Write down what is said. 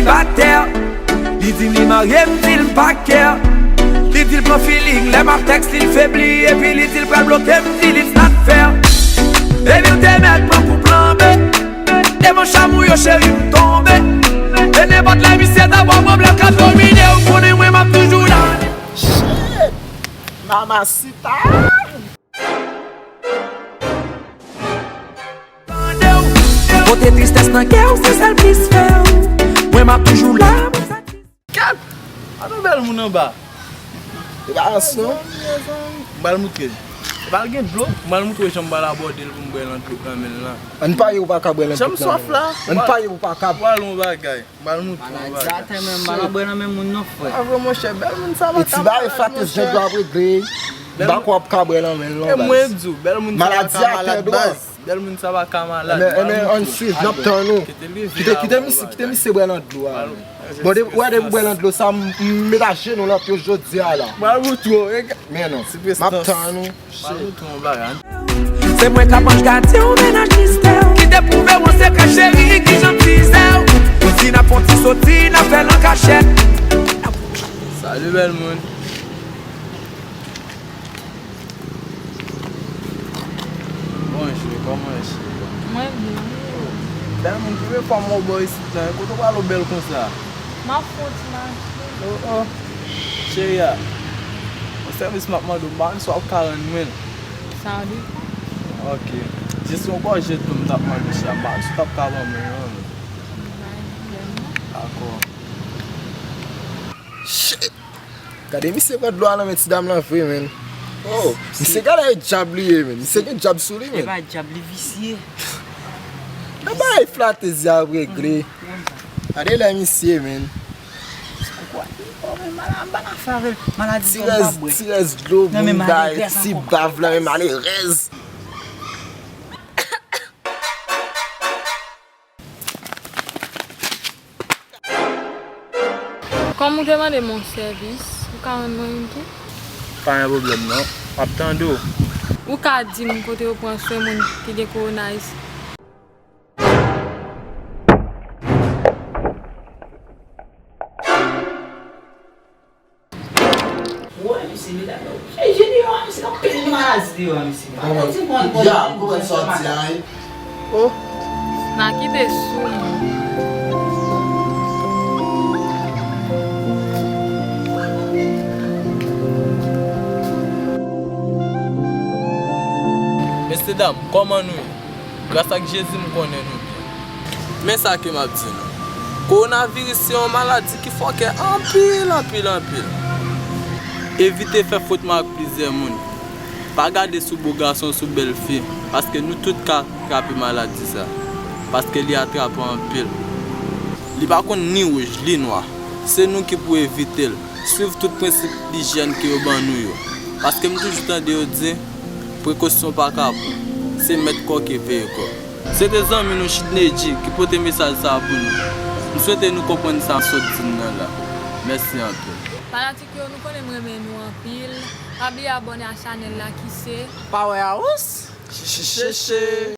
célibataire. Il dit li marié, m'dit pas cœur. Il dit pas feeling, les marques texte il faiblit. Et puis il dit pas bloqué, m'dit it's not fair. Et puis t'es mettre pour plan B. Et mon chamou yo chéri m'tombe. Et n'importe la vie c'est d'avoir mon blanc à dominer. Ou connaît moi m'a toujours là. Shit! Mamacita! Côté tristesse dans cœur, c'est ça le plus faire. Moi m'a toujours là. Kat! Ano bel moun an ba? E ba anson? Mbal moutre. Mbal gen blok, mbal moutre chan mbal aborde l pou mbwe lan tout nan men lan. An pa yo pa ka bwe lan Cham tout nan soif la. An pa yo pa ka Mbal moun bagay. Mbal moutre moun bagay. Zate men, mbala bwe nan men moun nou fwe. Avre mwen chè, bel moun sa va Eti ba e fatis jen do apre grey. Bak wap ka bwe lan men E lan mwen djou, bel moun sa va Maladi ka a malade te baz. Bel moun sa va ka malade. Eme an suiv, nap tan nou. Kite mi se bwe lan dlo a. Bode wè de bwe lan dlo sa metaje nou la pyo jodi a la. Mbal moutre, Men nou, map tan nou. mbal moutre moun bagay. C'est moi qui mange gâté au ménage mystère. Qui te prouve on sait que chérie qui j'en disais. Si n'a pas ti sauté, n'a fait en cachette. Salut bel moun. Bon, comment est-ce? Mwen vle. Bel moun ki ve pa mou boy si tan, koto kwa lo bel kon sa? Ma fote man. Oh, chéri ya. O servis makman do ban swap 40 mil. Saudi. Ok. Jisou kwa jet pou mtap man do siya, ban swap 40 mil. Ako. Shit! Kade mi se kwa dlo an men ti dam lan fwe men. Oh, mi se gada e jab liye men. Mi se gen jab sou li E men. ba jab li visye. Da ba e flat e zi apre grey. Ade la mi se men. Mbana fave maladi kon pa bwe. Tirez dlo Non, men moun male da rez ti ankon. bav la men male rez. Kon mou demande mon servis, ou ka an nou yon tou? Pa yon problem non. Ap tan do. Ou ka di moun kote ou pran soye moun ki de korona isi? Ouwe, misi mi la nou. E jeni yo, misi nan peli maladi yo, misi. Ya, mwen sorti an. Oh, Nan ki de sou moun. Mese dam, koman nou? Grasa ki Jezi m konen nou. Men sa ke map di nou. Coronavirus se yon maladi ki foke anpil. Evite fe fote mak plize moun. Pa gade sou bo gason sou bel fi. Paske nou tout ka kapi maladi sa. Paske li atrape anpil. Li bakon ni woj, li noa. Se nou ki pou evite l. Suiv tout prinsip d'hygiene ki yo ban nou yo. Paske m toujou tan de yo di, prekosyon pa kapou. Se met ko ki veye ko. Se te zan mi nou chitne di ki pote mesaj sa pou nou. Nou souwete nou kompon san sot din nan la. Mersi anpil. Fanatik yo nou konen mremen nou an pil. Abli abone a chanel la ki se Power House? Che.